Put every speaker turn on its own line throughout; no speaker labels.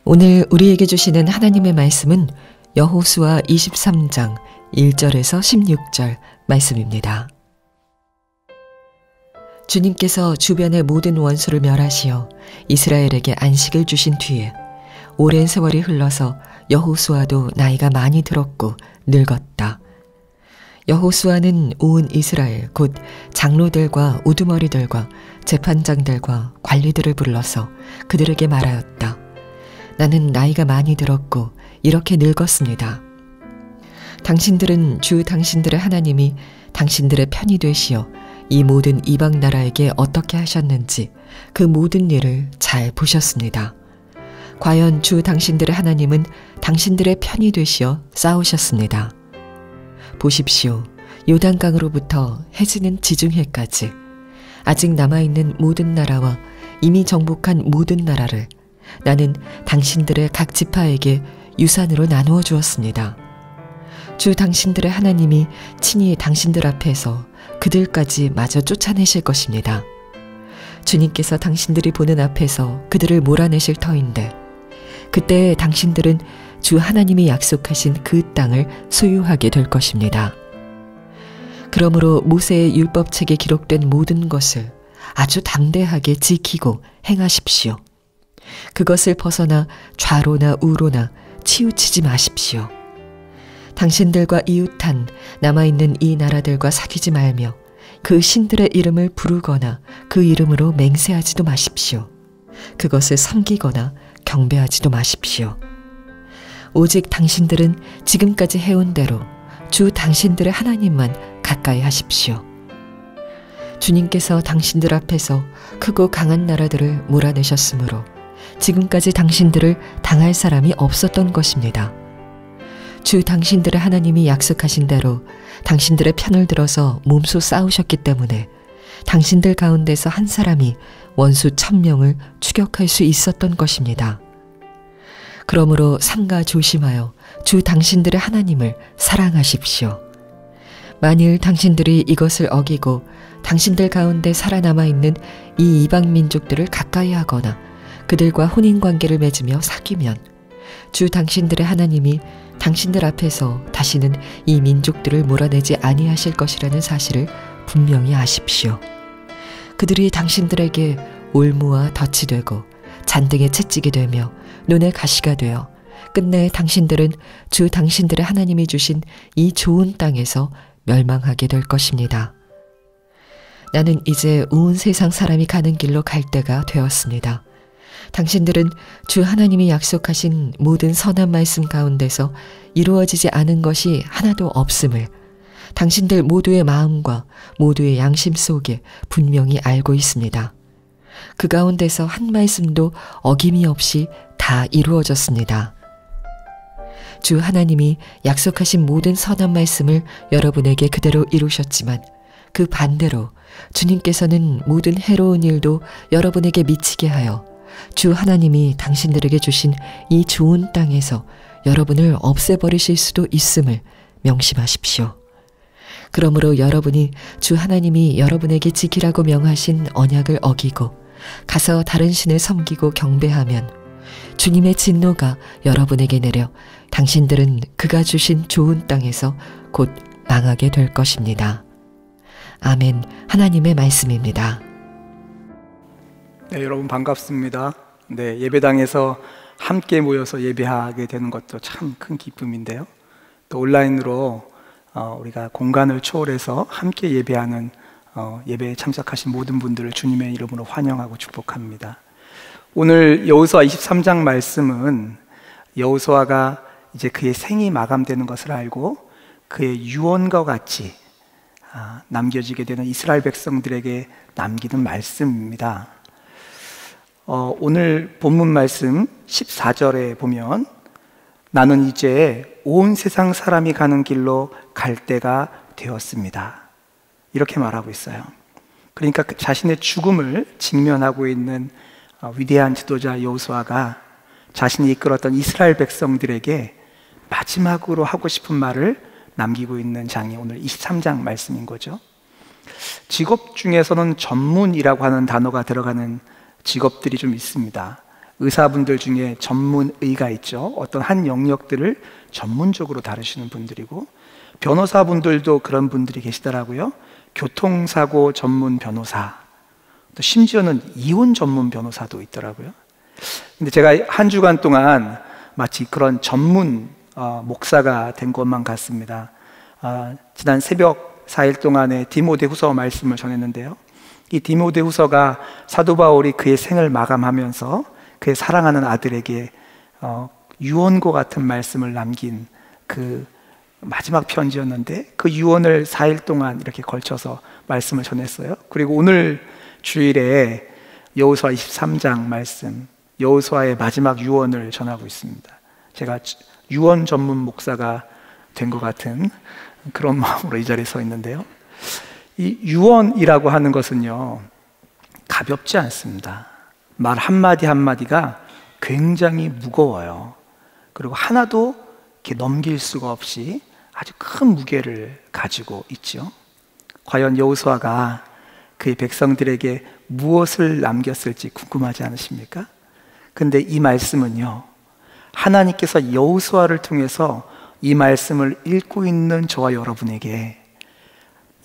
오늘 우리에게 주시는 하나님의 말씀은 여호수아 23장 1절에서 16절 말씀입니다. 주님께서 주변의 모든 원수를 멸하시어 이스라엘에게 안식을 주신 뒤에 오랜 세월이 흘러서 여호수아도 나이가 많이 들었고 늙었다. 여호수아는 온 이스라엘 곧 장로들과 우두머리들과 재판장들과 관리들을 불러서 그들에게 말하였다. 나는 나이가 많이 들었고 이렇게 늙었습니다. 당신들은 주 당신들의 하나님이 당신들의 편이 되시어 이 모든 이방 나라에게 어떻게 하셨는지 그 모든 일을 잘 보셨습니다. 과연 주 당신들의 하나님은 당신들의 편이 되시어 싸우셨습니다. 보십시오. 요단강으로부터 해지는 지중해까지 아직 남아있는 모든 나라와 이미 정복한 모든 나라를 나는 당신들의 각 지파에게 유산으로 나누어 주었습니다. 주 당신들의 하나님이 친히 당신들 앞에서 그들까지 마저 쫓아내실 것입니다. 주님께서 당신들이 보는 앞에서 그들을 몰아내실 터인데 그때 당신들은 주 하나님이 약속하신 그 땅을 소유하게 될 것입니다. 그러므로 모세의 율법책에 기록된 모든 것을 아주 담대하게 지키고 행하십시오. 그것을 벗어나 좌로나 우로나 치우치지 마십시오. 당신들과 이웃한 남아있는 이 나라들과 사귀지 말며 그 신들의 이름을 부르거나 그 이름으로 맹세하지도 마십시오. 그것을 섬기거나 경배하지도 마십시오. 오직 당신들은 지금까지 해온 대로 주 당신들의 하나님만 가까이 하십시오. 주님께서 당신들 앞에서 크고 강한 나라들을 몰아내셨으므로 지금까지 당신들을 당할 사람이 없었던 것입니다. 주 당신들의 하나님이 약속하신 대로 당신들의 편을 들어서 몸소 싸우셨기 때문에 당신들 가운데서 한 사람이 원수 1000명을 추격할 수 있었던 것입니다. 그러므로 삼가 조심하여 주 당신들의 하나님을 사랑하십시오. 만일 당신들이 이것을 어기고 당신들 가운데 살아남아 있는 이 이방 민족들을 가까이 하거나 그들과 혼인관계를 맺으며 사귀면 주 당신들의 하나님이 당신들 앞에서 다시는 이 민족들을 몰아내지 아니하실 것이라는 사실을 분명히 아십시오. 그들이 당신들에게 올무와 덫이 되고 잔등에 채찍이 되며 눈에 가시가 되어 끝내 당신들은 주 당신들의 하나님이 주신 이 좋은 땅에서 멸망하게 될 것입니다. 나는 이제 온 세상 사람이 가는 길로 갈 때가 되었습니다. 당신들은 주 하나님이 약속하신 모든 선한 말씀 가운데서 이루어지지 않은 것이 하나도 없음을 당신들 모두의 마음과 모두의 양심 속에 분명히 알고 있습니다. 그 가운데서 한 말씀도 어김이 없이 다 이루어졌습니다. 주 하나님이 약속하신 모든 선한 말씀을 여러분에게 그대로 이루셨지만 그 반대로 주님께서는 모든 해로운 일도 여러분에게 미치게 하여 주 하나님이 당신들에게 주신 이 좋은 땅에서 여러분을 없애버리실 수도 있음을 명심하십시오. 그러므로 여러분이 주 하나님이 여러분에게 지키라고 명하신 언약을 어기고 가서 다른 신을 섬기고 경배하면 주님의 진노가 여러분에게 내려 당신들은 그가 주신 좋은 땅에서 곧 망하게 될 것입니다. 아멘. 하나님의 말씀입니다.
네, 여러분 반갑습니다. 네, 예배당에서 함께 모여서 예배하게 되는 것도 참 큰 기쁨인데요. 또 온라인으로 우리가 공간을 초월해서 함께 예배하는 예배에 참석하신 모든 분들을 주님의 이름으로 환영하고 축복합니다. 오늘 여호수아 23장 말씀은 여호수아가 이제 그의 생이 마감되는 것을 알고 그의 유언과 같이 남겨지게 되는 이스라엘 백성들에게 남기는 말씀입니다. 오늘 본문 말씀 14절에 보면 나는 이제 온 세상 사람이 가는 길로 갈 때가 되었습니다. 이렇게 말하고 있어요. 그러니까 자신의 죽음을 직면하고 있는 위대한 지도자 여호수아가 자신이 이끌었던 이스라엘 백성들에게 마지막으로 하고 싶은 말을 남기고 있는 장이 오늘 23장 말씀인 거죠. 직업 중에서는 전문이라고 하는 단어가 들어가는 직업들이 좀 있습니다. 의사분들 중에 전문의가 있죠. 어떤 한 영역들을 전문적으로 다루시는 분들이고, 변호사분들도 그런 분들이 계시더라고요. 교통사고 전문 변호사, 또 심지어는 이혼 전문 변호사도 있더라고요. 근데 제가 한 주간 동안 마치 그런 전문 목사가 된 것만 같습니다. 지난 새벽 4일 동안에 디모데후서 말씀을 전했는데요. 이 디모데후서가 사도 바울이 그의 생을 마감하면서 그의 사랑하는 아들에게 유언과 같은 말씀을 남긴 그 마지막 편지였는데, 그 유언을 4일 동안 이렇게 걸쳐서 말씀을 전했어요. 그리고 오늘 주일에 여호수아 23장 말씀, 여호수아의 마지막 유언을 전하고 있습니다. 제가 유언 전문 목사가 된 것 같은 그런 마음으로 이 자리에 서 있는데요. 이 유언이라고 하는 것은요, 가볍지 않습니다. 말 한마디 한마디가 굉장히 무거워요. 그리고 하나도 이렇게 넘길 수가 없이 아주 큰 무게를 가지고 있죠. 과연 여호수아가 그의 백성들에게 무엇을 남겼을지 궁금하지 않으십니까? 근데 이 말씀은요, 하나님께서 여호수아를 통해서 이 말씀을 읽고 있는 저와 여러분에게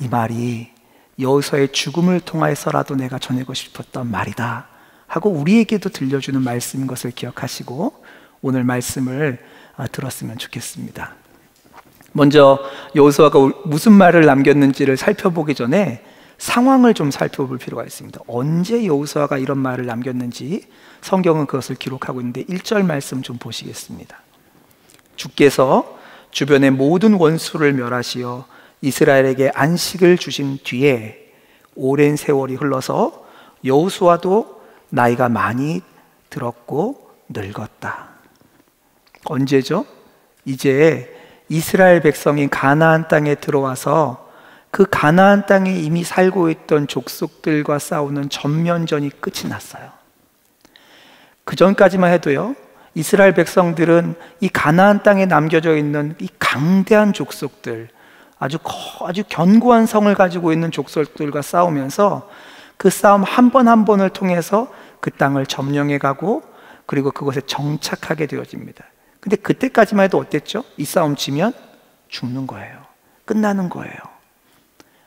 이 말이 여호수아의 죽음을 통하여서라도 내가 전하고 싶었던 말이다 하고 우리에게도 들려주는 말씀인 것을 기억하시고 오늘 말씀을 들었으면 좋겠습니다. 먼저 여호수아가 무슨 말을 남겼는지를 살펴보기 전에 상황을 좀 살펴볼 필요가 있습니다. 언제 여호수아가 이런 말을 남겼는지 성경은 그것을 기록하고 있는데 1절 말씀 좀 보시겠습니다. 주께서 주변의 모든 원수를 멸하시어 이스라엘에게 안식을 주신 뒤에 오랜 세월이 흘러서 여호수아도 나이가 많이 들었고 늙었다. 언제죠? 이제 이스라엘 백성이 가나안 땅에 들어와서 그 가나안 땅에 이미 살고 있던 족속들과 싸우는 전면전이 끝이 났어요. 그 전까지만 해도요, 이스라엘 백성들은 이 가나안 땅에 남겨져 있는 이 강대한 족속들, 아주 견고한 성을 가지고 있는 족속들과 싸우면서 그 싸움 한 번 한 번을 통해서 그 땅을 점령해 가고 그리고 그곳에 정착하게 되어집니다. 근데 그때까지만 해도 어땠죠? 이 싸움 지면 죽는 거예요. 끝나는 거예요.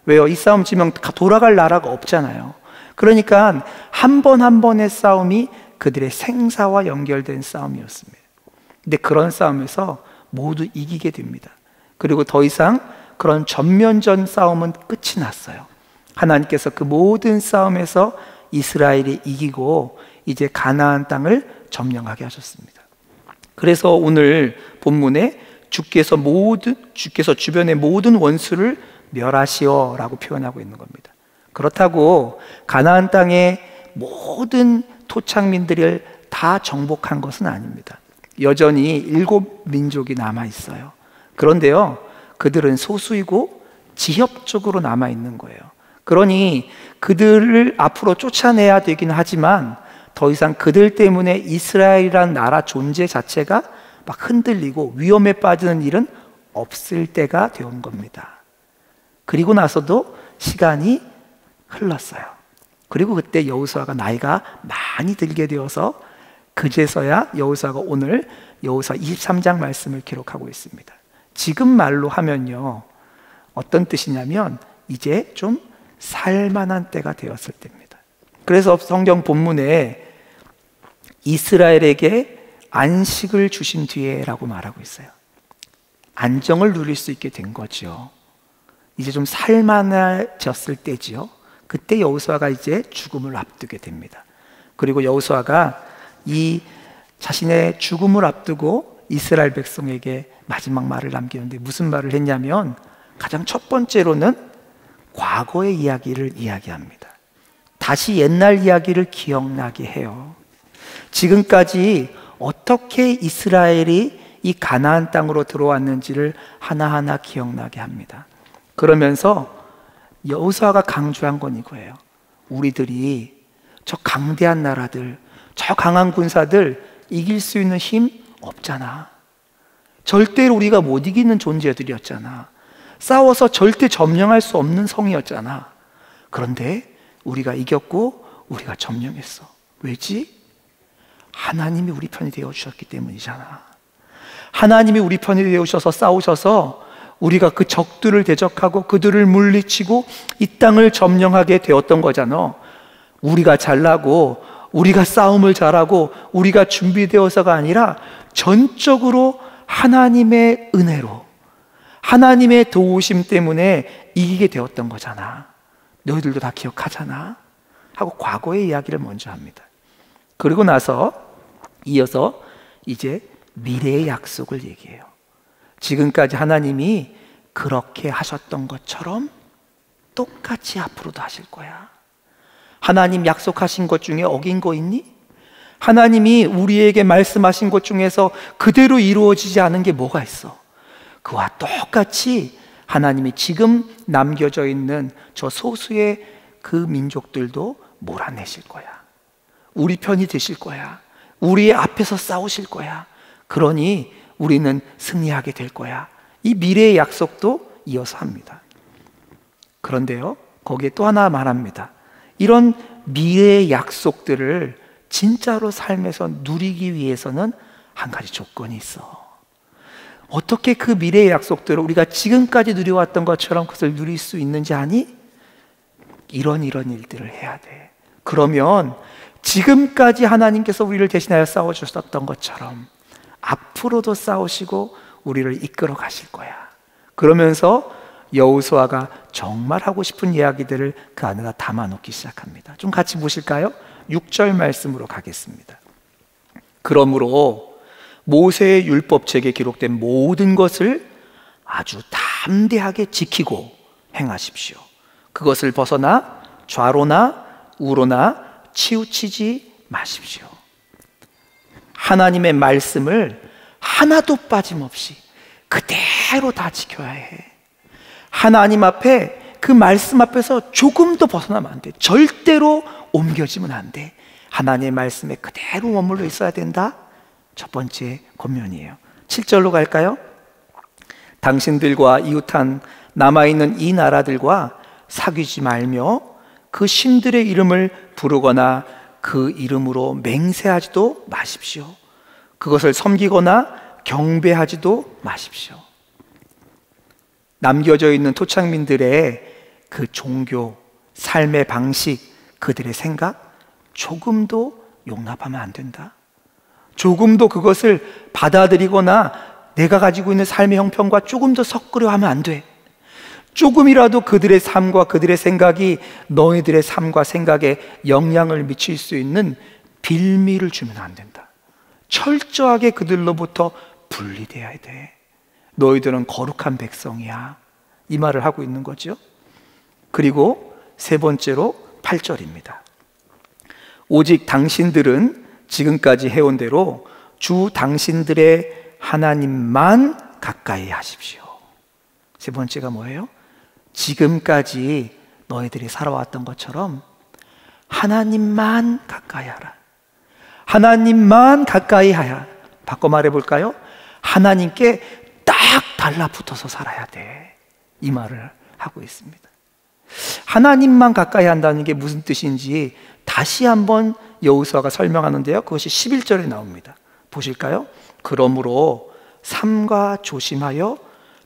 왜요? 이 싸움 지면 돌아갈 나라가 없잖아요. 그러니까 한 번 한 번의 싸움이 그들의 생사와 연결된 싸움이었습니다. 근데 그런 싸움에서 모두 이기게 됩니다. 그리고 더 이상 그런 전면전 싸움은 끝이 났어요. 하나님께서 그 모든 싸움에서 이스라엘이 이기고 이제 가나안 땅을 점령하게 하셨습니다. 그래서 오늘 본문에 주께서 주변의 모든 원수를 멸하시어라고 표현하고 있는 겁니다. 그렇다고 가나안 땅의 모든 토착민들을 다 정복한 것은 아닙니다. 여전히 7민족이 남아 있어요. 그런데요, 그들은 소수이고 지역적으로 남아 있는 거예요. 그러니 그들을 앞으로 쫓아내야 되긴 하지만 더 이상 그들 때문에 이스라엘이라는 나라 존재 자체가 막 흔들리고 위험에 빠지는 일은 없을 때가 되온 겁니다. 그리고 나서도 시간이 흘렀어요. 그리고 그때 여호수아가 나이가 많이 들게 되어서 그제서야 여호수아가 오늘 여호수아 23장 말씀을 기록하고 있습니다. 지금 말로 하면요, 어떤 뜻이냐면 이제 좀 살만한 때가 되었을 때입니다. 그래서 성경 본문에 이스라엘에게 안식을 주신 뒤에라고 말하고 있어요. 안정을 누릴 수 있게 된 거죠. 이제 좀 살만해졌을 때지요. 그때 여호수아가 이제 죽음을 앞두게 됩니다. 그리고 여호수아가 이 자신의 죽음을 앞두고 이스라엘 백성에게 마지막 말을 남기는데 무슨 말을 했냐면 가장 첫 번째로는 과거의 이야기를 이야기합니다. 다시 옛날 이야기를 기억나게 해요. 지금까지 어떻게 이스라엘이 이 가나안 땅으로 들어왔는지를 하나하나 기억나게 합니다. 그러면서 여호수아가 강조한 건 이거예요. 우리들이 저 강대한 나라들, 저 강한 군사들 이길 수 있는 힘 없잖아. 절대로 우리가 못 이기는 존재들이었잖아. 싸워서 절대 점령할 수 없는 성이었잖아. 그런데 우리가 이겼고 우리가 점령했어. 왜지? 하나님이 우리 편이 되어주셨기 때문이잖아. 하나님이 우리 편이 되어주셔서 싸우셔서 우리가 그 적들을 대적하고 그들을 물리치고 이 땅을 점령하게 되었던 거잖아. 우리가 잘나고 우리가 싸움을 잘하고 우리가 준비되어서가 아니라 전적으로 하나님의 은혜로, 하나님의 도우심 때문에 이기게 되었던 거잖아. 너희들도 다 기억하잖아 하고 과거의 이야기를 먼저 합니다. 그리고 나서 이어서 이제 미래의 약속을 얘기해요. 지금까지 하나님이 그렇게 하셨던 것처럼 똑같이 앞으로도 하실 거야. 하나님 약속하신 것 중에 어긴 거 있니? 하나님이 우리에게 말씀하신 것 중에서 그대로 이루어지지 않은 게 뭐가 있어? 그와 똑같이 하나님이 지금 남겨져 있는 저 소수의 그 민족들도 몰아내실 거야. 우리 편이 되실 거야. 우리의 앞에서 싸우실 거야. 그러니 우리는 승리하게 될 거야. 이 미래의 약속도 이어서 합니다. 그런데요, 거기에 또 하나 말합니다. 이런 미래의 약속들을 진짜로 삶에서 누리기 위해서는 한 가지 조건이 있어. 어떻게 그 미래의 약속들을 우리가 지금까지 누려왔던 것처럼 그것을 누릴 수 있는지 아니? 이런 일들을 해야 돼. 그러면 지금까지 하나님께서 우리를 대신하여 싸워주셨던 것처럼 앞으로도 싸우시고 우리를 이끌어 가실 거야. 그러면서 여호수아가 정말 하고 싶은 이야기들을 그 안에다 담아놓기 시작합니다. 좀 같이 보실까요? 6절 말씀으로 가겠습니다. 그러므로 모세의 율법책에 기록된 모든 것을 아주 담대하게 지키고 행하십시오. 그것을 벗어나 좌로나 우로나 치우치지 마십시오. 하나님의 말씀을 하나도 빠짐없이 그대로 다 지켜야 해. 하나님 앞에, 그 말씀 앞에서 조금도 벗어나면 안 돼. 절대로 옮겨지면 안 돼. 하나님의 말씀에 그대로 머물러 있어야 된다. 첫 번째 권면이에요. 7절로 갈까요? 당신들과 이웃한 남아있는 이 나라들과 사귀지 말며 그 신들의 이름을 부르거나 그 이름으로 맹세하지도 마십시오. 그것을 섬기거나 경배하지도 마십시오. 남겨져 있는 토착민들의 그 종교, 삶의 방식, 그들의 생각 조금도 용납하면 안 된다. 조금도 그것을 받아들이거나 내가 가지고 있는 삶의 형편과 조금 더 섞으려 하면 안 돼. 조금이라도 그들의 삶과 그들의 생각이 너희들의 삶과 생각에 영향을 미칠 수 있는 빌미를 주면 안 된다. 철저하게 그들로부터 분리되어야 돼. 너희들은 거룩한 백성이야. 이 말을 하고 있는 거죠. 그리고 세 번째로 8절입니다. 오직 당신들은 지금까지 해온 대로 주 당신들의 하나님만 가까이 하십시오. 세 번째가 뭐예요? 지금까지 너희들이 살아왔던 것처럼 하나님만 가까이 하라. 하나님만 가까이 하라. 바꿔 말해 볼까요? 하나님께 딱 달라붙어서 살아야 돼. 이 말을 하고 있습니다. 하나님만 가까이 한다는 게 무슨 뜻인지 다시 한번 여호수아가 설명하는데요, 그것이 11절에 나옵니다. 보실까요? 그러므로 삼가 조심하여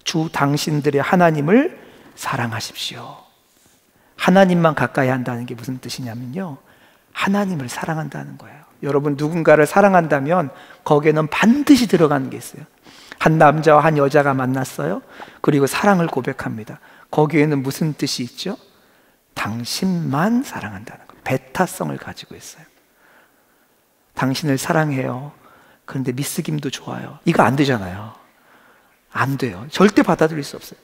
주 당신들의 하나님을 사랑하십시오. 하나님만 가까이 한다는 게 무슨 뜻이냐면요, 하나님을 사랑한다는 거예요. 여러분, 누군가를 사랑한다면 거기에는 반드시 들어가는 게 있어요. 한 남자와 한 여자가 만났어요. 그리고 사랑을 고백합니다. 거기에는 무슨 뜻이 있죠? 당신만 사랑한다는 거예요. 배타성을 가지고 있어요. 당신을 사랑해요. 그런데 미스김도 좋아요. 이거 안 되잖아요. 안 돼요. 절대 받아들일 수 없어요.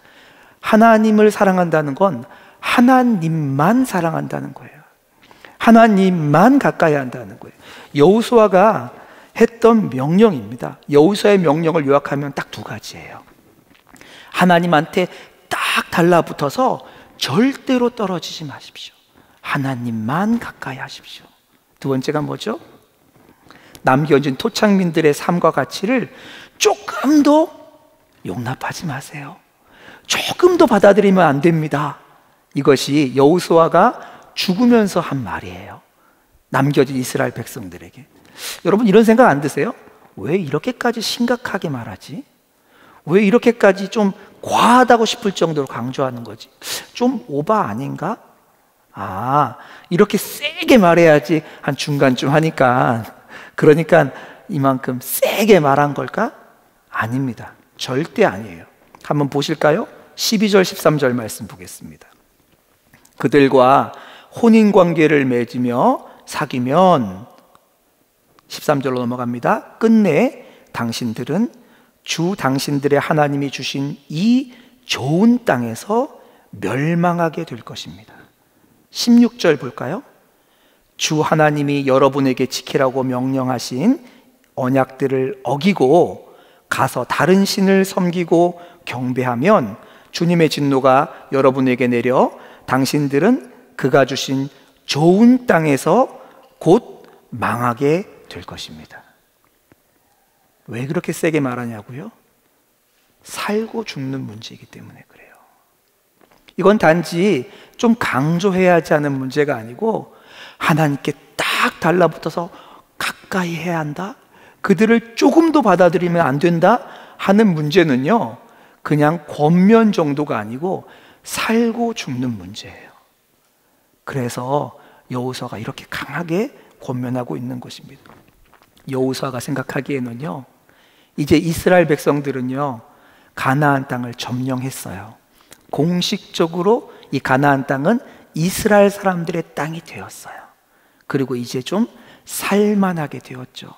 하나님을 사랑한다는 건 하나님만 사랑한다는 거예요. 하나님만 가까이 한다는 거예요. 여호수아가 했던 명령입니다. 여호수아의 명령을 요약하면 딱 두 가지예요. 하나님한테 딱 달라붙어서 절대로 떨어지지 마십시오. 하나님만 가까이 하십시오. 두 번째가 뭐죠? 남겨진 토착민들의 삶과 가치를 조금도 용납하지 마세요. 조금도 받아들이면 안 됩니다. 이것이 여호수아가 죽으면서 한 말이에요. 남겨진 이스라엘 백성들에게. 여러분 이런 생각 안 드세요? 왜 이렇게까지 심각하게 말하지? 왜 이렇게까지 좀 과하다고 싶을 정도로 강조하는 거지? 좀 오바 아닌가? 이렇게 세게 말해야지 한 중간쯤 하니까, 그러니까 이만큼 세게 말한 걸까? 아닙니다. 절대 아니에요. 한번 보실까요? 12절 13절 말씀 보겠습니다. 그들과 혼인관계를 맺으며 사귀면, 13절로 넘어갑니다. 끝내 당신들은 주 당신들의 하나님이 주신 이 좋은 땅에서 멸망하게 될 것입니다. 16절 볼까요? 주 하나님이 여러분에게 지키라고 명령하신 언약들을 어기고 가서 다른 신을 섬기고 경배하면 주님의 진노가 여러분에게 내려 당신들은 그가 주신 좋은 땅에서 곧 망하게 될 것입니다. 왜 그렇게 세게 말하냐고요? 살고 죽는 문제이기 때문에 그래요. 이건 단지 좀 강조해야 하지 않은 문제가 아니고 하나님께 딱 달라붙어서 가까이 해야 한다, 그들을 조금도 받아들이면 안 된다 하는 문제는요, 그냥 권면 정도가 아니고 살고 죽는 문제예요. 그래서 여호수아가 이렇게 강하게 권면하고 있는 것입니다. 여호수아가 생각하기에는요, 이제 이스라엘 백성들은요 가나안 땅을 점령했어요. 공식적으로 이 가나안 땅은 이스라엘 사람들의 땅이 되었어요. 그리고 이제 좀 살만하게 되었죠.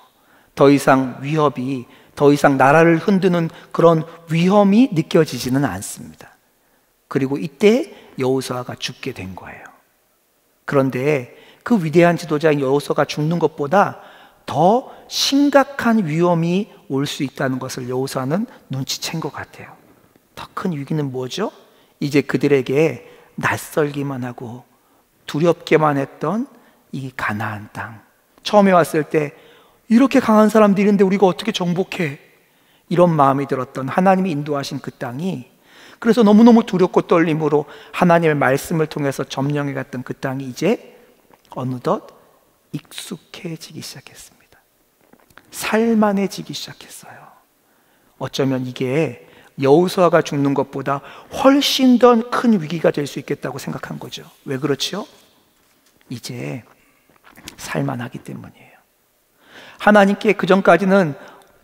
더 이상 위협이, 더 이상 나라를 흔드는 그런 위험이 느껴지지는 않습니다. 그리고 이때 여호수아가 죽게 된 거예요. 그런데 그 위대한 지도자인 여호수아가 죽는 것보다 더 심각한 위험이 올 수 있다는 것을 여호수아는 눈치챈 것 같아요. 더 큰 위기는 뭐죠? 이제 그들에게 낯설기만 하고 두렵게만 했던 이 가나안 땅, 처음에 왔을 때 이렇게 강한 사람들인데 우리가 어떻게 정복해? 이런 마음이 들었던, 하나님이 인도하신 그 땅이, 그래서 너무너무 두렵고 떨림으로 하나님의 말씀을 통해서 점령해 갔던 그 땅이 이제 어느덧 익숙해지기 시작했습니다. 살만해지기 시작했어요. 어쩌면 이게 여호수아가 죽는 것보다 훨씬 더 큰 위기가 될 수 있겠다고 생각한 거죠. 왜 그렇죠? 이제 살만하기 때문이에요. 하나님께 그전까지는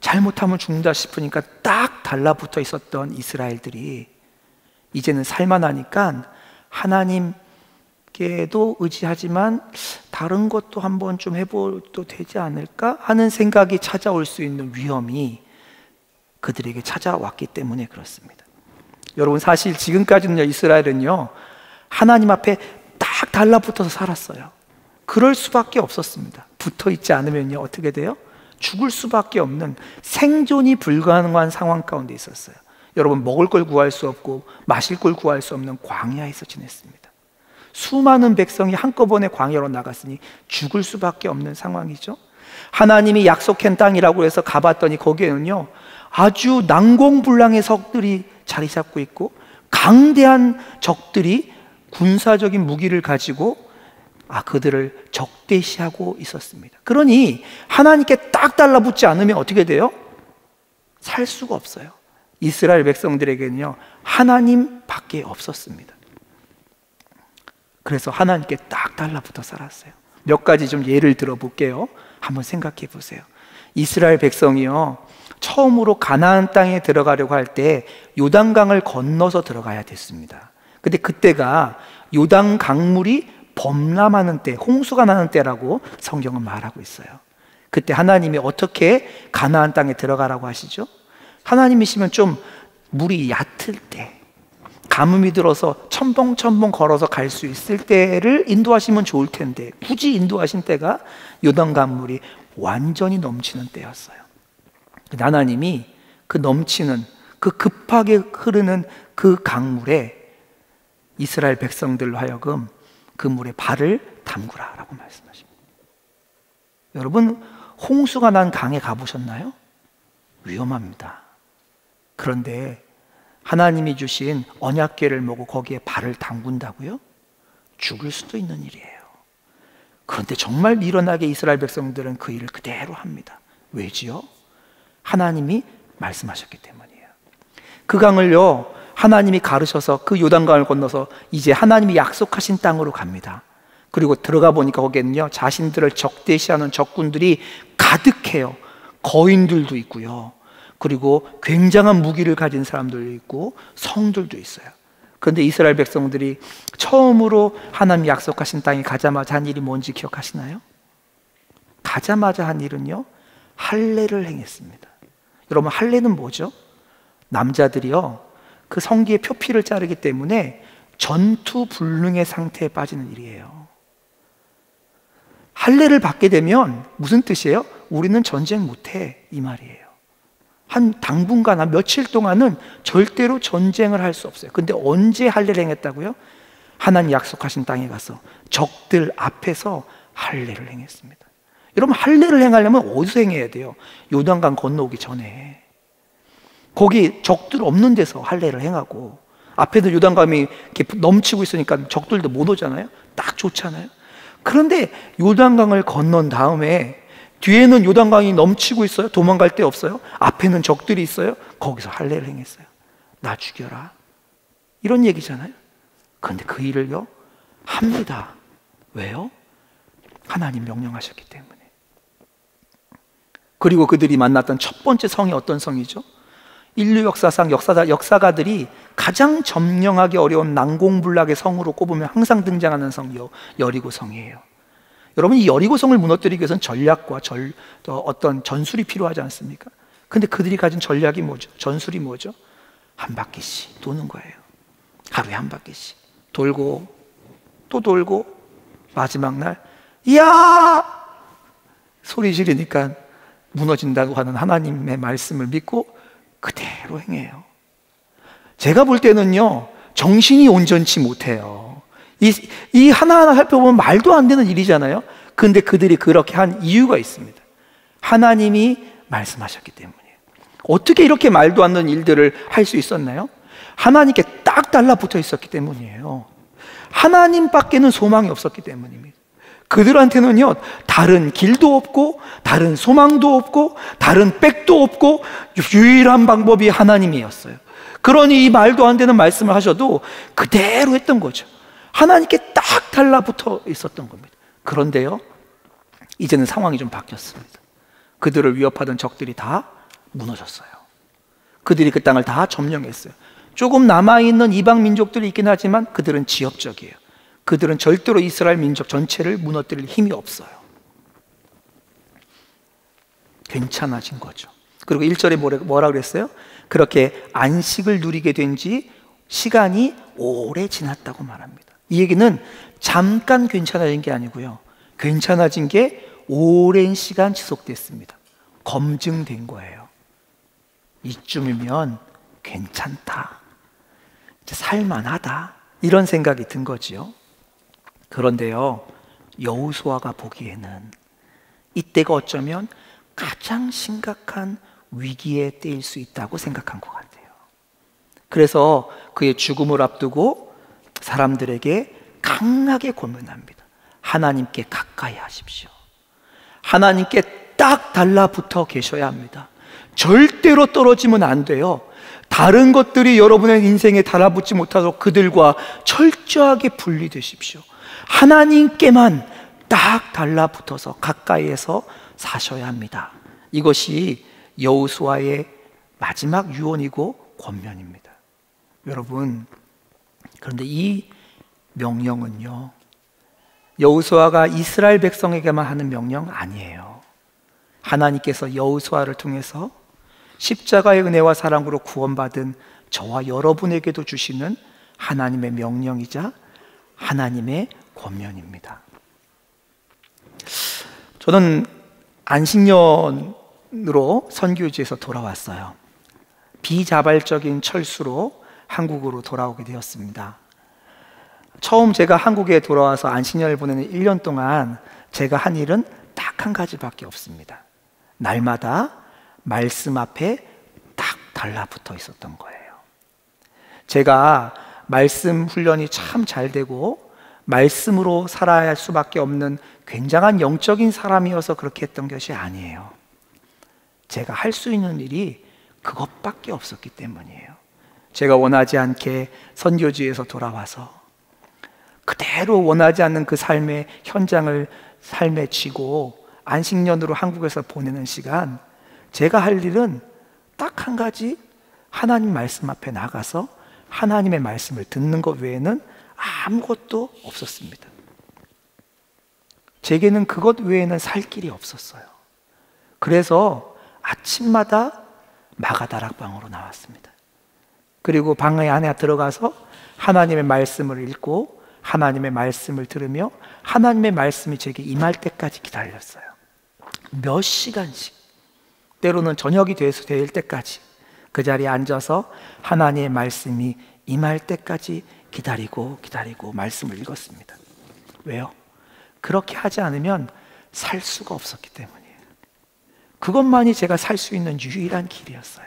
잘못하면 죽는다 싶으니까 딱 달라붙어 있었던 이스라엘들이 이제는 살만하니까 하나님께도 의지하지만 다른 것도 한번 좀 해봐도 되지 않을까 하는 생각이 찾아올 수 있는 위험이 그들에게 찾아왔기 때문에 그렇습니다. 여러분, 사실 지금까지는요, 이스라엘은요 하나님 앞에 딱 달라붙어서 살았어요. 그럴 수밖에 없었습니다. 붙어있지 않으면요 어떻게 돼요? 죽을 수밖에 없는, 생존이 불가능한 상황 가운데 있었어요. 여러분, 먹을 걸 구할 수 없고 마실 걸 구할 수 없는 광야에서 지냈습니다. 수많은 백성이 한꺼번에 광야로 나갔으니 죽을 수밖에 없는 상황이죠. 하나님이 약속한 땅이라고 해서 가봤더니 거기에는요 아주 난공불락의 적들이 자리 잡고 있고 강대한 적들이 군사적인 무기를 가지고 그들을 적대시하고 있었습니다. 그러니 하나님께 딱 달라붙지 않으면 어떻게 돼요? 살 수가 없어요. 이스라엘 백성들에게는요 하나님밖에 없었습니다. 그래서 하나님께 딱 달라붙어 살았어요. 몇 가지 좀 예를 들어 볼게요. 한번 생각해 보세요. 이스라엘 백성이요 처음으로 가나안 땅에 들어가려고 할 때 요단강을 건너서 들어가야 됐습니다. 근데 그때가 요단 강물이 범람하는 때, 홍수가 나는 때라고 성경은 말하고 있어요. 그때 하나님이 어떻게 가나안 땅에 들어가라고 하시죠? 하나님이시면 좀 물이 얕을 때, 가뭄이 들어서 첨벙첨벙 걸어서 갈 수 있을 때를 인도하시면 좋을 텐데 굳이 인도하신 때가 요단 강물이 완전히 넘치는 때였어요. 하나님이 그 넘치는, 그 급하게 흐르는 그 강물에 이스라엘 백성들로 하여금 그 물에 발을 담그라라고 말씀하십니다. 여러분, 홍수가 난 강에 가보셨나요? 위험합니다. 그런데 하나님이 주신 언약궤를 모고 거기에 발을 담근다고요? 죽을 수도 있는 일이에요. 그런데 정말 미련하게 이스라엘 백성들은 그 일을 그대로 합니다. 왜지요? 하나님이 말씀하셨기 때문이에요. 그 강을요, 하나님이 가르셔서 그 요단강을 건너서 이제 하나님이 약속하신 땅으로 갑니다. 그리고 들어가 보니까 거기에는요, 자신들을 적대시하는 적군들이 가득해요. 거인들도 있고요, 그리고 굉장한 무기를 가진 사람들도 있고 성들도 있어요. 그런데 이스라엘 백성들이 처음으로 하나님 약속하신 땅에 가자마자 한 일이 뭔지 기억하시나요? 가자마자 한 일은요, 할례를 행했습니다. 여러분, 할례는 뭐죠? 남자들이요, 그 성기의 표피를 자르기 때문에 전투불능의 상태에 빠지는 일이에요. 할례를 받게 되면 무슨 뜻이에요? 우리는 전쟁 못해, 이 말이에요. 한 당분간, 한 며칠 동안은 절대로 전쟁을 할 수 없어요. 근데 언제 할례를 행했다고요? 하나님 약속하신 땅에 가서 적들 앞에서 할례를 행했습니다. 여러분, 할례를 행하려면 어디서 행해야 돼요? 요단강 건너오기 전에. 거기 적들 없는 데서 할례를 행하고, 앞에도 요단강이 이렇게 넘치고 있으니까 적들도 못 오잖아요. 딱 좋잖아요. 그런데 요단강을 건넌 다음에 뒤에는 요단강이 넘치고 있어요. 도망갈 데 없어요. 앞에는 적들이 있어요. 거기서 할례를 행했어요. 나 죽여라, 이런 얘기잖아요. 그런데 그 일을요, 합니다. 왜요? 하나님 명령하셨기 때문에. 그리고 그들이 만났던 첫 번째 성이 어떤 성이죠? 인류 역사상 역사가들이 가장 점령하기 어려운 난공불락의 성으로 꼽으면 항상 등장하는 성이 여리고 성이에요. 여러분, 이 여리고 성을 무너뜨리기 위해서는 전략과 어떤 전술이 필요하지 않습니까? 근데 그들이 가진 전략이 뭐죠? 전술이 뭐죠? 한 바퀴씩 도는 거예요. 하루에 한 바퀴씩 돌고 또 돌고, 마지막 날 이야 소리 지르니까 무너진다고 하는 하나님의 말씀을 믿고 그대로 행해요. 제가 볼 때는요, 정신이 온전치 못해요. 이 하나하나 살펴보면 말도 안 되는 일이잖아요. 근데 그들이 그렇게 한 이유가 있습니다. 하나님이 말씀하셨기 때문이에요. 어떻게 이렇게 말도 안 되는 일들을 할 수 있었나요? 하나님께 딱 달라붙어 있었기 때문이에요. 하나님밖에는 소망이 없었기 때문입니다. 그들한테는요, 다른 길도 없고 다른 소망도 없고 다른 백도 없고 유일한 방법이 하나님이었어요. 그러니 이 말도 안 되는 말씀을 하셔도 그대로 했던 거죠. 하나님께 딱 달라붙어 있었던 겁니다. 그런데요, 이제는 상황이 좀 바뀌었습니다. 그들을 위협하던 적들이 다 무너졌어요. 그들이 그 땅을 다 점령했어요. 조금 남아있는 이방 민족들이 있긴 하지만 그들은 지역적이에요. 그들은 절대로 이스라엘 민족 전체를 무너뜨릴 힘이 없어요. 괜찮아진 거죠. 그리고 1절에 뭐라 그랬어요? 그렇게 안식을 누리게 된 지 시간이 오래 지났다고 말합니다. 이 얘기는 잠깐 괜찮아진 게 아니고요, 괜찮아진 게 오랜 시간 지속됐습니다. 검증된 거예요. 이쯤이면 괜찮다, 이제 살만하다, 이런 생각이 든 거지요. 그런데요, 여호수아가 보기에는 이때가 어쩌면 가장 심각한 위기의 때일 수 있다고 생각한 것 같아요. 그래서 그의 죽음을 앞두고 사람들에게 강하게 권면합니다. 하나님께 가까이 하십시오. 하나님께 딱 달라붙어 계셔야 합니다. 절대로 떨어지면 안 돼요. 다른 것들이 여러분의 인생에 달라붙지 못하도록 그들과 철저하게 분리되십시오. 하나님께만 딱 달라붙어서 가까이에서 사셔야 합니다. 이것이 여호수아의 마지막 유언이고 권면입니다. 여러분, 그런데 이 명령은요, 여호수아가 이스라엘 백성에게만 하는 명령 아니에요. 하나님께서 여호수아를 통해서 십자가의 은혜와 사랑으로 구원받은 저와 여러분에게도 주시는 하나님의 명령이자 하나님의 권면입니다. 저는 안식년으로 선교지에서 돌아왔어요. 비자발적인 철수로 한국으로 돌아오게 되었습니다. 처음 제가 한국에 돌아와서 안식년을 보내는 1년 동안 제가 한 일은 딱 한 가지밖에 없습니다. 날마다 말씀 앞에 딱 달라붙어 있었던 거예요. 제가 말씀 훈련이 참 잘 되고 말씀으로 살아야 할 수밖에 없는 굉장한 영적인 사람이어서 그렇게 했던 것이 아니에요. 제가 할 수 있는 일이 그것밖에 없었기 때문이에요. 제가 원하지 않게 선교지에서 돌아와서 그대로 원하지 않는 그 삶의 현장을 삶에 쥐고 안식년으로 한국에서 보내는 시간, 제가 할 일은 딱 한 가지, 하나님 말씀 앞에 나가서 하나님의 말씀을 듣는 것 외에는 아무것도 없었습니다. 제게는 그것 외에는 살 길이 없었어요. 그래서 아침마다 마가다락방으로 나왔습니다. 그리고 방 안에 들어가서 하나님의 말씀을 읽고 하나님의 말씀을 들으며 하나님의 말씀이 제게 임할 때까지 기다렸어요. 몇 시간씩, 때로는 저녁이 될 때까지 그 자리에 앉아서 하나님의 말씀이 임할 때까지 기다리고 말씀을 읽었습니다. 왜요? 그렇게 하지 않으면 살 수가 없었기 때문이에요. 그것만이 제가 살 수 있는 유일한 길이었어요.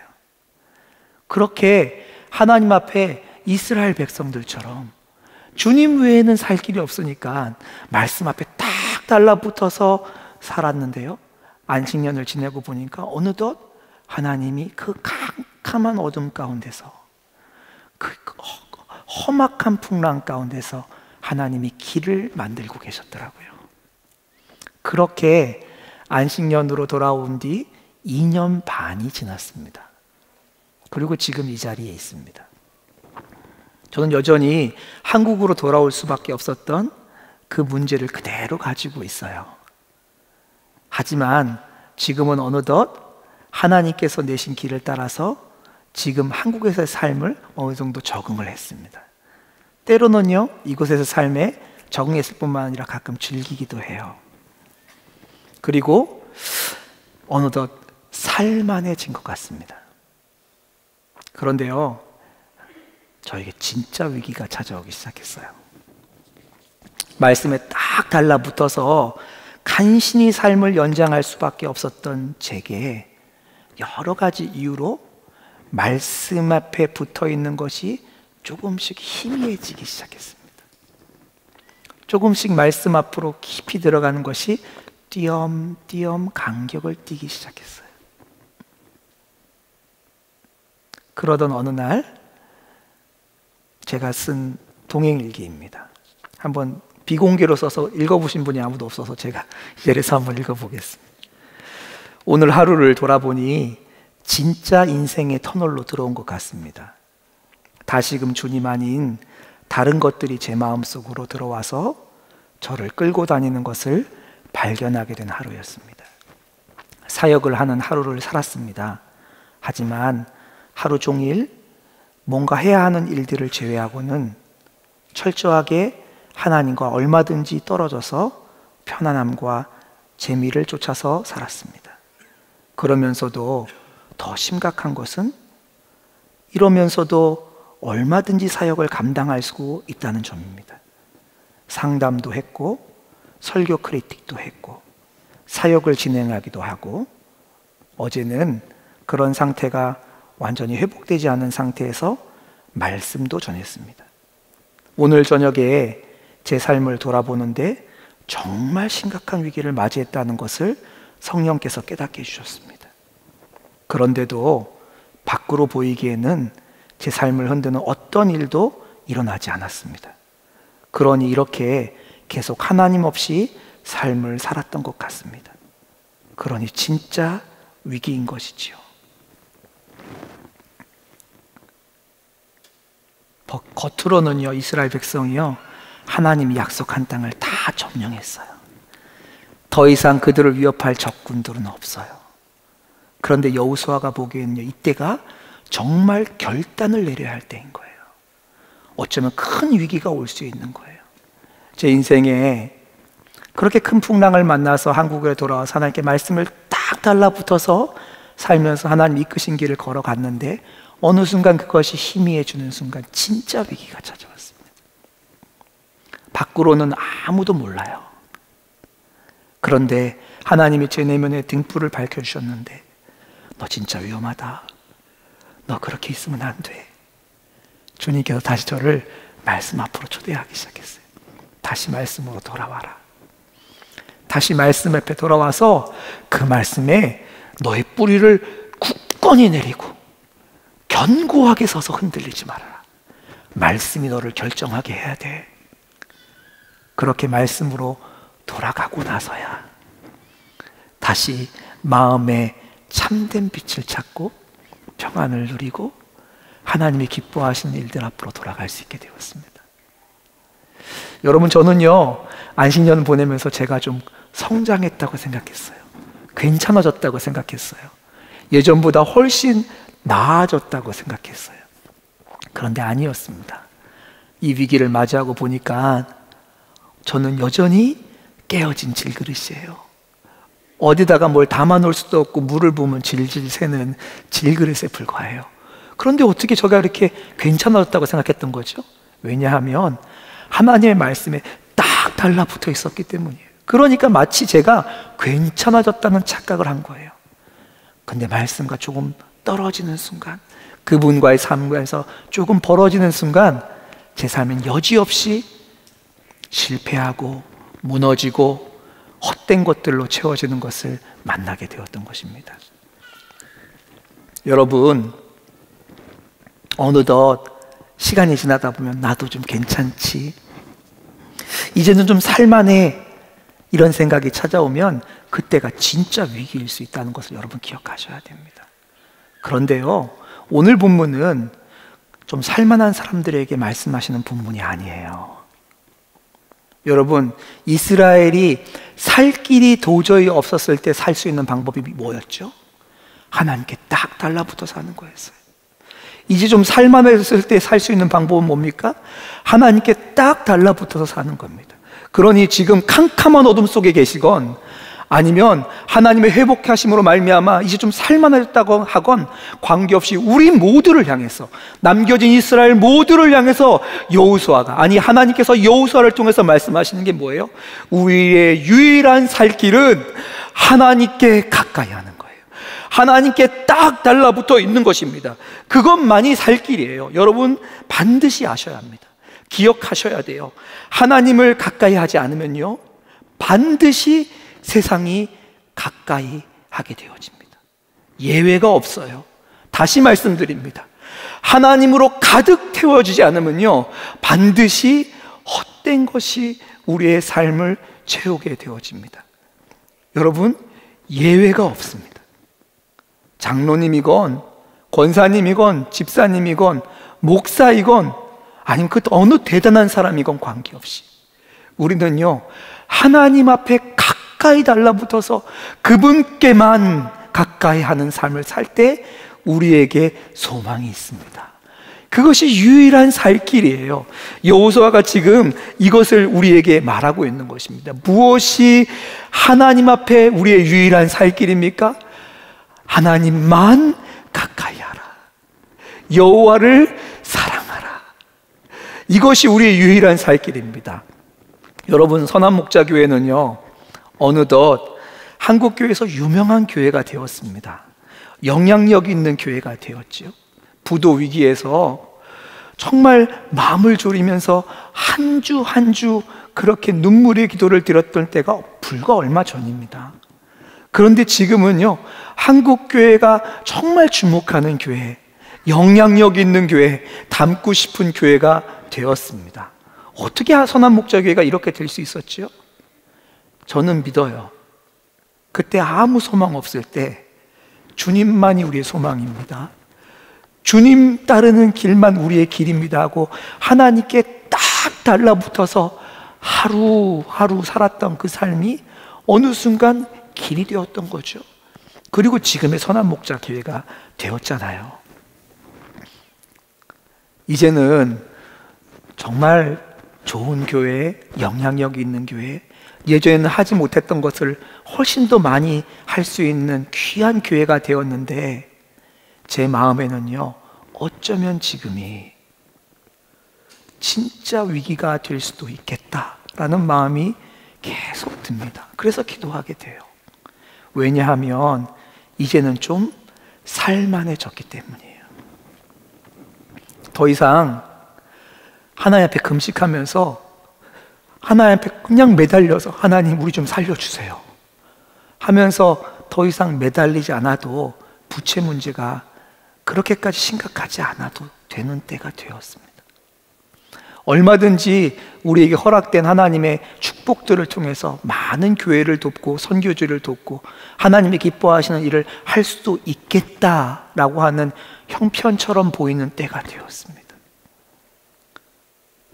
그렇게 하나님 앞에 이스라엘 백성들처럼 주님 외에는 살 길이 없으니까 말씀 앞에 딱 달라붙어서 살았는데요, 안식년을 지내고 보니까 어느덧 하나님이 그 캄캄한 어둠 가운데서, 그 험악한 풍랑 가운데서 하나님이 길을 만들고 계셨더라고요. 그렇게 안식년으로 돌아온 뒤 2년 반이 지났습니다. 그리고 지금 이 자리에 있습니다. 저는 여전히 한국으로 돌아올 수밖에 없었던 그 문제를 그대로 가지고 있어요. 하지만 지금은 어느덧 하나님께서 내신 길을 따라서 지금 한국에서의 삶을 어느 정도 적응을 했습니다. 때로는요, 이곳에서 삶에 적응했을 뿐만 아니라 가끔 즐기기도 해요. 그리고 어느덧 살만해진 것 같습니다. 그런데요, 저에게 진짜 위기가 찾아오기 시작했어요. 말씀에 딱 달라붙어서 간신히 삶을 연장할 수밖에 없었던 제게 여러 가지 이유로 말씀 앞에 붙어 있는 것이 조금씩 희미해지기 시작했습니다. 조금씩 말씀 앞으로 깊이 들어가는 것이 띄엄띄엄 간격을 띄기 시작했어요. 그러던 어느 날 제가 쓴 동행일기입니다. 한번 비공개로 써서 읽어보신 분이 아무도 없어서 제가 이래서 한번 읽어보겠습니다. 오늘 하루를 돌아보니 진짜 인생의 터널로 들어온 것 같습니다. 다시금 주님 아닌 다른 것들이 제 마음속으로 들어와서 저를 끌고 다니는 것을 발견하게 된 하루였습니다. 사역을 하는 하루를 살았습니다. 하지만 하루 종일 뭔가 해야 하는 일들을 제외하고는 철저하게 하나님과 얼마든지 떨어져서 편안함과 재미를 쫓아서 살았습니다. 그러면서도 더 심각한 것은 이러면서도 얼마든지 사역을 감당할 수 있다는 점입니다. 상담도 했고 설교 크리틱도 했고 사역을 진행하기도 하고, 어제는 그런 상태가 완전히 회복되지 않은 상태에서 말씀도 전했습니다. 오늘 저녁에 제 삶을 돌아보는데 정말 심각한 위기를 맞이했다는 것을 성령께서 깨닫게 해주셨습니다. 그런데도 밖으로 보이기에는 제 삶을 흔드는 어떤 일도 일어나지 않았습니다. 그러니 이렇게 계속 하나님 없이 삶을 살았던 것 같습니다. 그러니 진짜 위기인 것이지요. 겉으로는요, 이스라엘 백성이요, 하나님이 약속한 땅을 다 점령했어요. 더 이상 그들을 위협할 적군들은 없어요. 그런데 여호수아가 보기에는요, 이때가 정말 결단을 내려야 할 때인 거예요. 어쩌면 큰 위기가 올 수 있는 거예요. 제 인생에 그렇게 큰 풍랑을 만나서 한국에 돌아와서 하나님께 말씀을 딱 달라붙어서 살면서 하나님 이끄신 길을 걸어갔는데 어느 순간 그것이 희미해지는 순간 진짜 위기가 찾아왔습니다. 밖으로는 아무도 몰라요. 그런데 하나님이 제 내면에 등불을 밝혀주셨는데, 너 진짜 위험하다, 너 그렇게 있으면 안 돼. 주님께서 다시 저를 말씀 앞으로 초대하기 시작했어요. 다시 말씀으로 돌아와라. 다시 말씀 앞에 돌아와서 그 말씀에 너의 뿌리를 굳건히 내리고 견고하게 서서 흔들리지 말아라. 말씀이 너를 결정하게 해야 돼. 그렇게 말씀으로 돌아가고 나서야 다시 마음에 참된 빛을 찾고 평안을 누리고 하나님이 기뻐하시는 일들 앞으로 돌아갈 수 있게 되었습니다. 여러분, 저는요, 안식년 보내면서 제가 좀 성장했다고 생각했어요. 괜찮아졌다고 생각했어요. 예전보다 훨씬 나아졌다고 생각했어요. 그런데 아니었습니다. 이 위기를 맞이하고 보니까 저는 여전히 깨어진 질그릇이에요. 어디다가 뭘 담아놓을 수도 없고 물을 부으면 질질 새는 질그릇에 불과해요. 그런데 어떻게 제가 이렇게 괜찮아졌다고 생각했던 거죠? 왜냐하면 하나님의 말씀에 딱 달라붙어 있었기 때문이에요. 그러니까 마치 제가 괜찮아졌다는 착각을 한 거예요. 근데 말씀과 조금 떨어지는 순간, 그분과의 삶에서 조금 벌어지는 순간 제 삶은 여지없이 실패하고 무너지고 헛된 것들로 채워지는 것을 만나게 되었던 것입니다. 여러분, 어느덧 시간이 지나다 보면 나도 좀 괜찮지, 이제는 좀 살만해, 이런 생각이 찾아오면 그때가 진짜 위기일 수 있다는 것을 여러분 기억하셔야 됩니다. 그런데요, 오늘 본문은 좀 살만한 사람들에게 말씀하시는 본문이 아니에요. 여러분, 이스라엘이 살 길이 도저히 없었을 때 살 수 있는 방법이 뭐였죠? 하나님께 딱 달라붙어 사는 거였어요. 이제 좀 살만했을 때 살 수 있는 방법은 뭡니까? 하나님께 딱 달라붙어서 사는 겁니다. 그러니 지금 캄캄한 어둠 속에 계시건 아니면 하나님의 회복하심으로 말미암아 이제 좀 살만해졌다고 하건 관계없이 우리 모두를 향해서, 남겨진 이스라엘 모두를 향해서 여호수아가, 아니 하나님께서 여호수아를 통해서 말씀하시는 게 뭐예요? 우리의 유일한 살 길은 하나님께 가까이 하는 거예요. 하나님께 딱 달라붙어 있는 것입니다. 그것만이 살 길이에요. 여러분 반드시 아셔야 합니다. 기억하셔야 돼요. 하나님을 가까이 하지 않으면요, 반드시 세상이 가까이 하게 되어집니다. 예외가 없어요. 다시 말씀드립니다. 하나님으로 가득 태워지지 않으면요, 반드시 헛된 것이 우리의 삶을 채우게 되어집니다. 여러분, 예외가 없습니다. 장로님이건 권사님이건 집사님이건 목사이건 아니면 그 어느 대단한 사람이건 관계없이 우리는요, 하나님 앞에 가까이 달라붙어서 그분께만 가까이 하는 삶을 살 때 우리에게 소망이 있습니다. 그것이 유일한 살 길이에요. 여호수아가 지금 이것을 우리에게 말하고 있는 것입니다. 무엇이 하나님 앞에 우리의 유일한 살 길입니까? 하나님만 가까이 하라. 여호와를 사랑하라. 이것이 우리의 유일한 살 길입니다. 여러분, 선한목자교회는요, 어느덧 한국교회에서 유명한 교회가 되었습니다. 영향력 있는 교회가 되었지요. 부도 위기에서 정말 마음을 졸이면서 한 주 한 주 그렇게 눈물의 기도를 드렸던 때가 불과 얼마 전입니다. 그런데 지금은요, 한국교회가 정말 주목하는 교회, 영향력 있는 교회, 닮고 싶은 교회가 되었습니다. 어떻게 선한목자교회가 이렇게 될 수 있었지요? 저는 믿어요. 그때 아무 소망 없을 때 주님만이 우리의 소망입니다. 주님 따르는 길만 우리의 길입니다 하고 하나님께 딱 달라붙어서 하루하루 살았던 그 삶이 어느 순간 길이 되었던 거죠. 그리고 지금의 선한목자교회가 되었잖아요. 이제는 정말 좋은 교회, 영향력이 있는 교회, 예전에는 하지 못했던 것을 훨씬 더 많이 할 수 있는 귀한 교회가 되었는데 제 마음에는요, 어쩌면 지금이 진짜 위기가 될 수도 있겠다라는 마음이 계속 듭니다. 그래서 기도하게 돼요. 왜냐하면 이제는 좀 살만해졌기 때문이에요. 더 이상 하나님 앞에 금식하면서 하나님 앞에 그냥 매달려서 하나님 우리 좀 살려주세요 하면서 더 이상 매달리지 않아도 부채 문제가 그렇게까지 심각하지 않아도 되는 때가 되었습니다. 얼마든지 우리에게 허락된 하나님의 축복들을 통해서 많은 교회를 돕고 선교지를 돕고 하나님이 기뻐하시는 일을 할 수도 있겠다라고 하는 형편처럼 보이는 때가 되었습니다.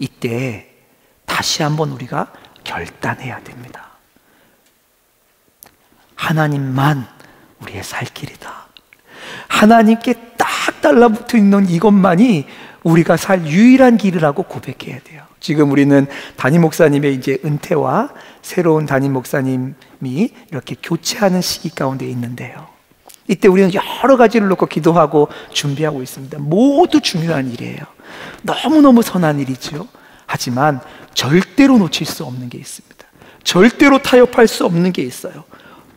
이때 다시 한번 우리가 결단해야 됩니다. 하나님만 우리의 살 길이다. 하나님께 딱 달라붙어 있는 이것만이 우리가 살 유일한 길이라고 고백해야 돼요. 지금 우리는 담임 목사님의 이제 은퇴와 새로운 담임 목사님이 이렇게 교체하는 시기 가운데 있는데요. 이때 우리는 여러 가지를 놓고 기도하고 준비하고 있습니다. 모두 중요한 일이에요. 너무너무 선한 일이죠. 하지만 절대로 놓칠 수 없는 게 있습니다. 절대로 타협할 수 없는 게 있어요.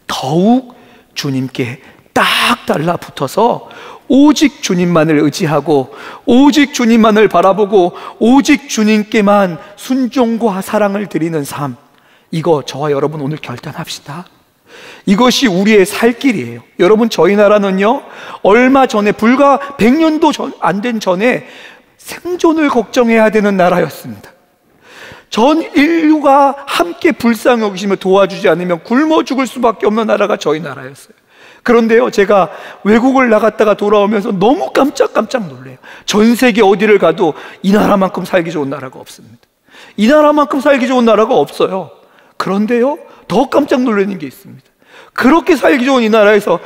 더욱 주님께 딱 달라붙어서 오직 주님만을 의지하고 오직 주님만을 바라보고 오직 주님께만 순종과 사랑을 드리는 삶, 이거 저와 여러분 오늘 결단합시다. 이것이 우리의 살 길이에요. 여러분, 저희 나라는요 얼마 전에 불과 100년도 안 된 전에 생존을 걱정해야 되는 나라였습니다. 전 인류가 함께 불쌍히 여기시며 도와주지 않으면 굶어 죽을 수밖에 없는 나라가 저희 나라였어요. 그런데요, 제가 외국을 나갔다가 돌아오면서 너무 깜짝 놀래요. 전 세계 어디를 가도 이 나라만큼 살기 좋은 나라가 없습니다. 이 나라만큼 살기 좋은 나라가 없어요. 그런데요, 더 깜짝 놀라는 게 있습니다. 그렇게 살기 좋은 이 나라에서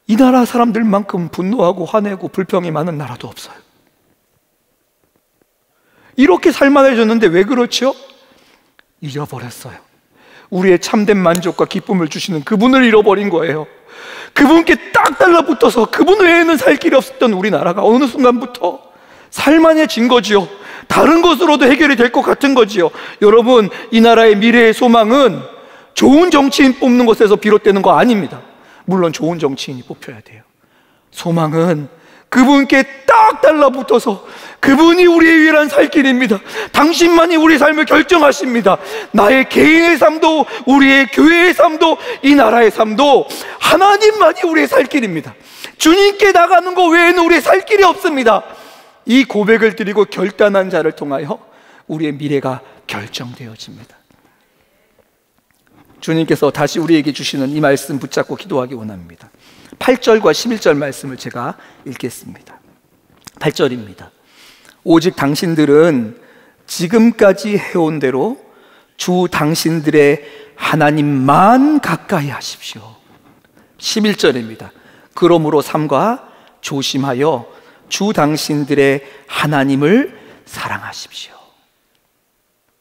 이 나라 사람들만큼 분노하고 화내고 불평이 많은 나라도 없어요. 이렇게 살만해졌는데 왜 그렇죠? 잃어버렸어요. 우리의 참된 만족과 기쁨을 주시는 그분을 잃어버린 거예요. 그분께 딱 달라붙어서 그분 외에는 살 길이 없었던 우리나라가 어느 순간부터 살만해진 거지요. 다른 것으로도 해결이 될 것 같은 거지요. 여러분, 이 나라의 미래의 소망은 좋은 정치인 뽑는 것에서 비롯되는 거 아닙니다. 물론 좋은 정치인이 뽑혀야 돼요. 소망은 그분께 딱 달라붙어서 그분이 우리의 유일한 살 길입니다. 당신만이 우리 삶을 결정하십니다. 나의 개인의 삶도 우리의 교회의 삶도 이 나라의 삶도 하나님만이 우리의 살 길입니다. 주님께 나가는 것 외에는 우리의 살 길이 없습니다. 이 고백을 드리고 결단한 자를 통하여 우리의 미래가 결정되어집니다. 주님께서 다시 우리에게 주시는 이 말씀 붙잡고 기도하기 원합니다. 8절과 11절 말씀을 제가 읽겠습니다. 8절입니다. 오직 당신들은 지금까지 해온 대로 주 당신들의 하나님만 가까이 하십시오. 11절입니다. 그러므로 삼가 조심하여 주 당신들의 하나님을 사랑하십시오.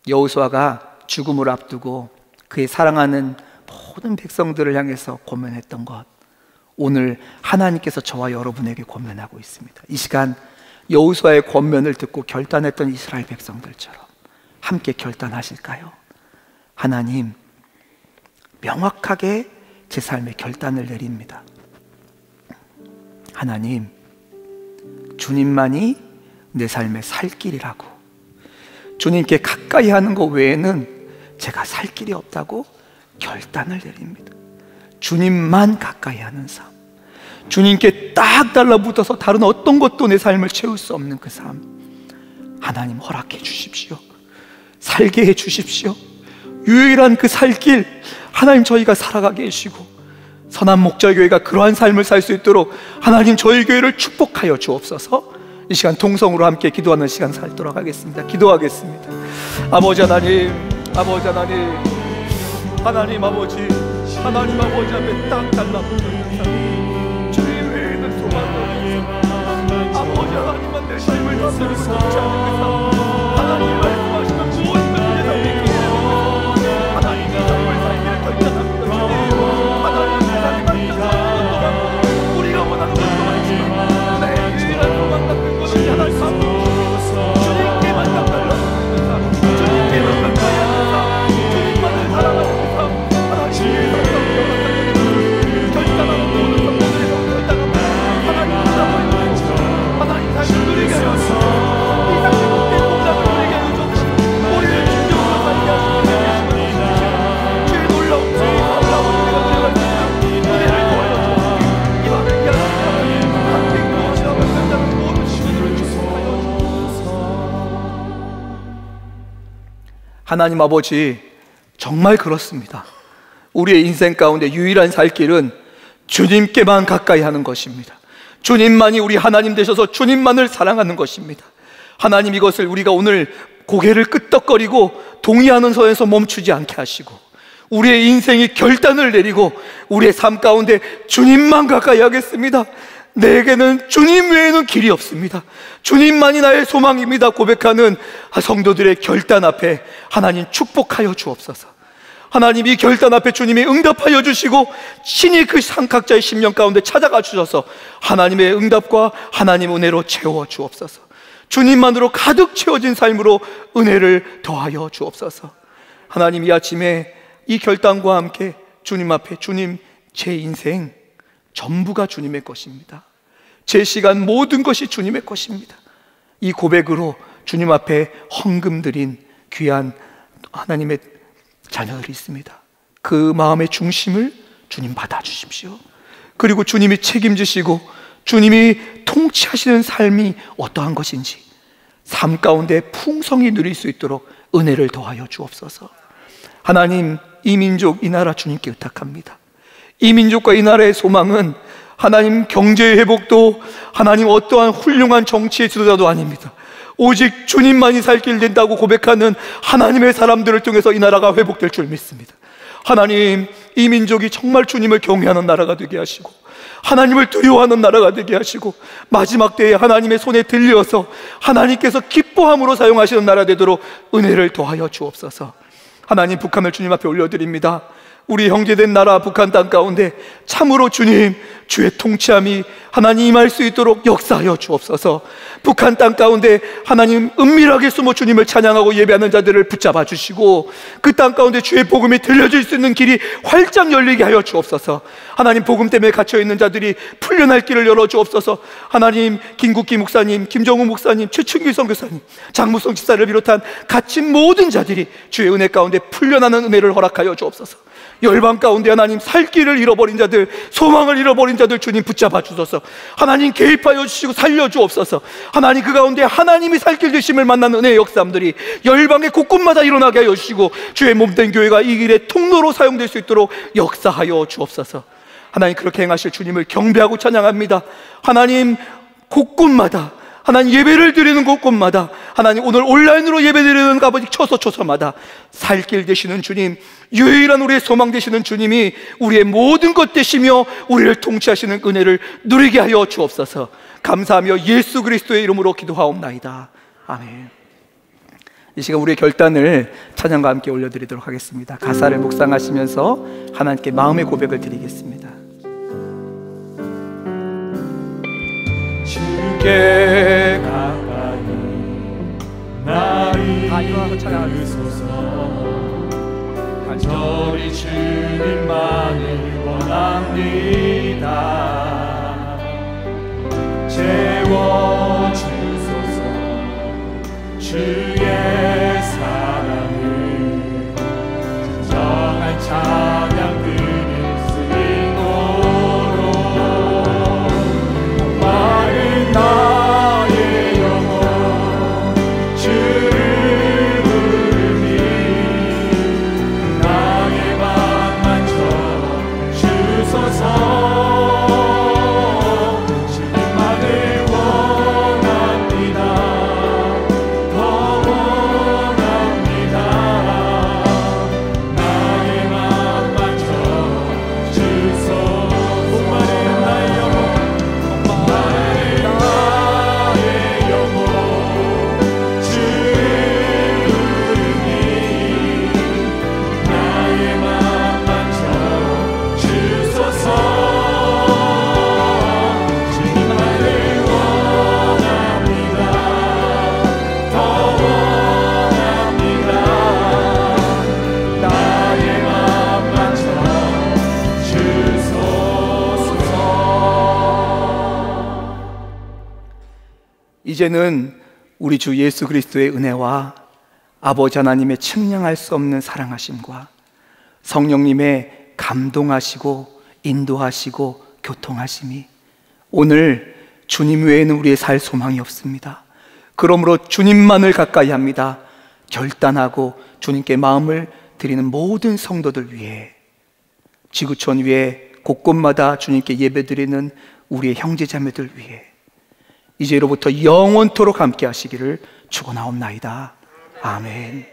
여호수아가 죽음을 앞두고 그의 사랑하는 모든 백성들을 향해서 권면했던 것, 오늘 하나님께서 저와 여러분에게 권면하고 있습니다. 이 시간 여호수아의 권면을 듣고 결단했던 이스라엘 백성들처럼 함께 결단하실까요? 하나님, 명확하게 제 삶에 결단을 내립니다. 하나님, 주님만이 내 삶의 살 길이라고, 주님께 가까이 하는 것 외에는 제가 살 길이 없다고 결단을 내립니다. 주님만 가까이 하는 삶, 주님께 딱 달라붙어서 다른 어떤 것도 내 삶을 채울 수 없는 그 삶, 하나님 허락해 주십시오. 살게 해 주십시오. 유일한 그 살 길 하나님 저희가 살아가게 해주시고, 선한 목자교회가 그러한 삶을 살 수 있도록 하나님 저희 교회를 축복하여 주옵소서. 이 시간 동성으로 함께 기도하는 시간 살도록 하겠습니다. 기도하겠습니다. 아버지 하나님, 아버지 하나님, 하나님 아버지, 하나님 아버지 앞에 딱 달라붙는 삶, 주님 외에는 소망이 없는 삶, 아버지 하나님만 내 삶을 다스리고 통치하는 그 삶, 하나님 말씀하시는 무엇이든 내 삶에 기대하는 하나님 이 삶을 살기를 결단합니다. 하나님 이 삶을 결단합니다. 우리가 원하는 것도 많지만 나의 유일한 소망 같은 것은 하나님 주님께만 딱 달라붙는 삶, 주님께만 가까이 하는 삶, 주님만을 사랑하는 그 삶, 하나님 하나님 삶을 누리게 하소서. 이 삶의 복된 공간을 누리게 해주옵소서. 하나님 아버지, 정말 그렇습니다. 우리의 인생 가운데 유일한 살 길은 주님께만 가까이 하는 것입니다. 주님만이 우리 하나님 되셔서 주님만을 사랑하는 것입니다. 하나님, 이것을 우리가 오늘 고개를 끄덕거리고 동의하는 선에서 멈추지 않게 하시고, 우리의 인생이 결단을 내리고 우리의 삶 가운데 주님만 가까이 하겠습니다. 내게는 주님 외에는 길이 없습니다. 주님만이 나의 소망입니다. 고백하는 성도들의 결단 앞에 하나님 축복하여 주옵소서. 하나님, 이 결단 앞에 주님이 응답하여 주시고 신이 그 각자의 심령 가운데 찾아가 주셔서 하나님의 응답과 하나님의 은혜로 채워 주옵소서. 주님만으로 가득 채워진 삶으로 은혜를 더하여 주옵소서. 하나님, 이 아침에 이 결단과 함께 주님 앞에, 주님, 제 인생 전부가 주님의 것입니다. 제 시간 모든 것이 주님의 것입니다. 이 고백으로 주님 앞에 헌금 드린 귀한 하나님의 자녀들이 있습니다. 그 마음의 중심을 주님 받아주십시오. 그리고 주님이 책임지시고 주님이 통치하시는 삶이 어떠한 것인지 삶 가운데 풍성히 누릴 수 있도록 은혜를 더하여 주옵소서. 하나님, 이 민족, 이 나라 주님께 의탁합니다. 이 민족과 이 나라의 소망은 하나님 경제의 회복도, 하나님 어떠한 훌륭한 정치의 지도자도 아닙니다. 오직 주님만이 살 길 된다고 고백하는 하나님의 사람들을 통해서 이 나라가 회복될 줄 믿습니다. 하나님, 이 민족이 정말 주님을 경외하는 나라가 되게 하시고 하나님을 두려워하는 나라가 되게 하시고 마지막 때에 하나님의 손에 들려서 하나님께서 기뻐함으로 사용하시는 나라 되도록 은혜를 더하여 주옵소서. 하나님, 북한을 주님 앞에 올려드립니다. 우리 형제된 나라 북한 땅 가운데 참으로 주님, 주의 통치함이 하나님 임할 수 있도록 역사하여 주옵소서. 북한 땅 가운데 하나님 은밀하게 숨어 주님을 찬양하고 예배하는 자들을 붙잡아 주시고 그 땅 가운데 주의 복음이 들려질 수 있는 길이 활짝 열리게 하여 주옵소서. 하나님, 복음 때문에 갇혀있는 자들이 풀려날 길을 열어 주옵소서. 하나님, 김국기 목사님, 김정우 목사님, 최춘규 선교사님, 장무성 집사를 비롯한 갇힌 모든 자들이 주의 은혜 가운데 풀려나는 은혜를 허락하여 주옵소서. 열방 가운데 하나님 살 길을 잃어버린 자들, 소망을 잃어버린 자들 주님 붙잡아 주소서. 하나님 개입하여 주시고 살려 주옵소서. 하나님, 그 가운데 하나님이 살 길 되심을 만나는 은혜의 역사함들이 열방의 곳곳마다 일어나게 하여 주시고 주의 몸된 교회가 이 길의 통로로 사용될 수 있도록 역사하여 주옵소서. 하나님, 그렇게 행하실 주님을 경배하고 찬양합니다. 하나님, 곳곳마다 하나님 예배를 드리는 곳곳마다, 하나님 오늘 온라인으로 예배 드리는 아버지 처소처소마다 살 길 되시는 주님, 유일한 우리의 소망 되시는 주님이 우리의 모든 것 되시며 우리를 통치하시는 은혜를 누리게 하여 주옵소서. 감사하며 예수 그리스도의 이름으로 기도하옵나이다. 아멘. 이 시간 우리의 결단을 찬양과 함께 올려드리도록 하겠습니다. 가사를 묵상하시면서 하나님께 마음의 고백을 드리겠습니다. 주께 가까이 나를 이루소서. 간절히 주님만을 원합니다. 채워주소서. 주의 사랑을 진정한 찬양 드릴 수 있도록 마른 나의 영혼 주를 부르니 나의 맘 만져 주소서. 주님만을 원합니다. 더 원합니다. 나의 맘 만져 주소서. 목마른 나의 영혼, 목마른 나의 영혼 주를 부르니 나의 맘 만져 주소서. 주님만을 원합니다. 더 원합니다. 나의 맘 만져 주소서. 이제는 우리 주 예수 그리스도의 은혜와 아버지 하나님의 측량할 수 없는 사랑하심과 성령님의 감동하시고 인도하시고 교통하심이 오늘 주님 외에는 우리의 살 소망이 없습니다. 그러므로 주님만을 가까이 합니다. 결단하고 주님께 마음을 드리는 모든 성도들 위해, 지구촌 위에 곳곳마다 주님께 예배드리는 우리의 형제자매들 위해 이제로부터 영원토록 함께 하시기를 축원하옵나이다. 아멘.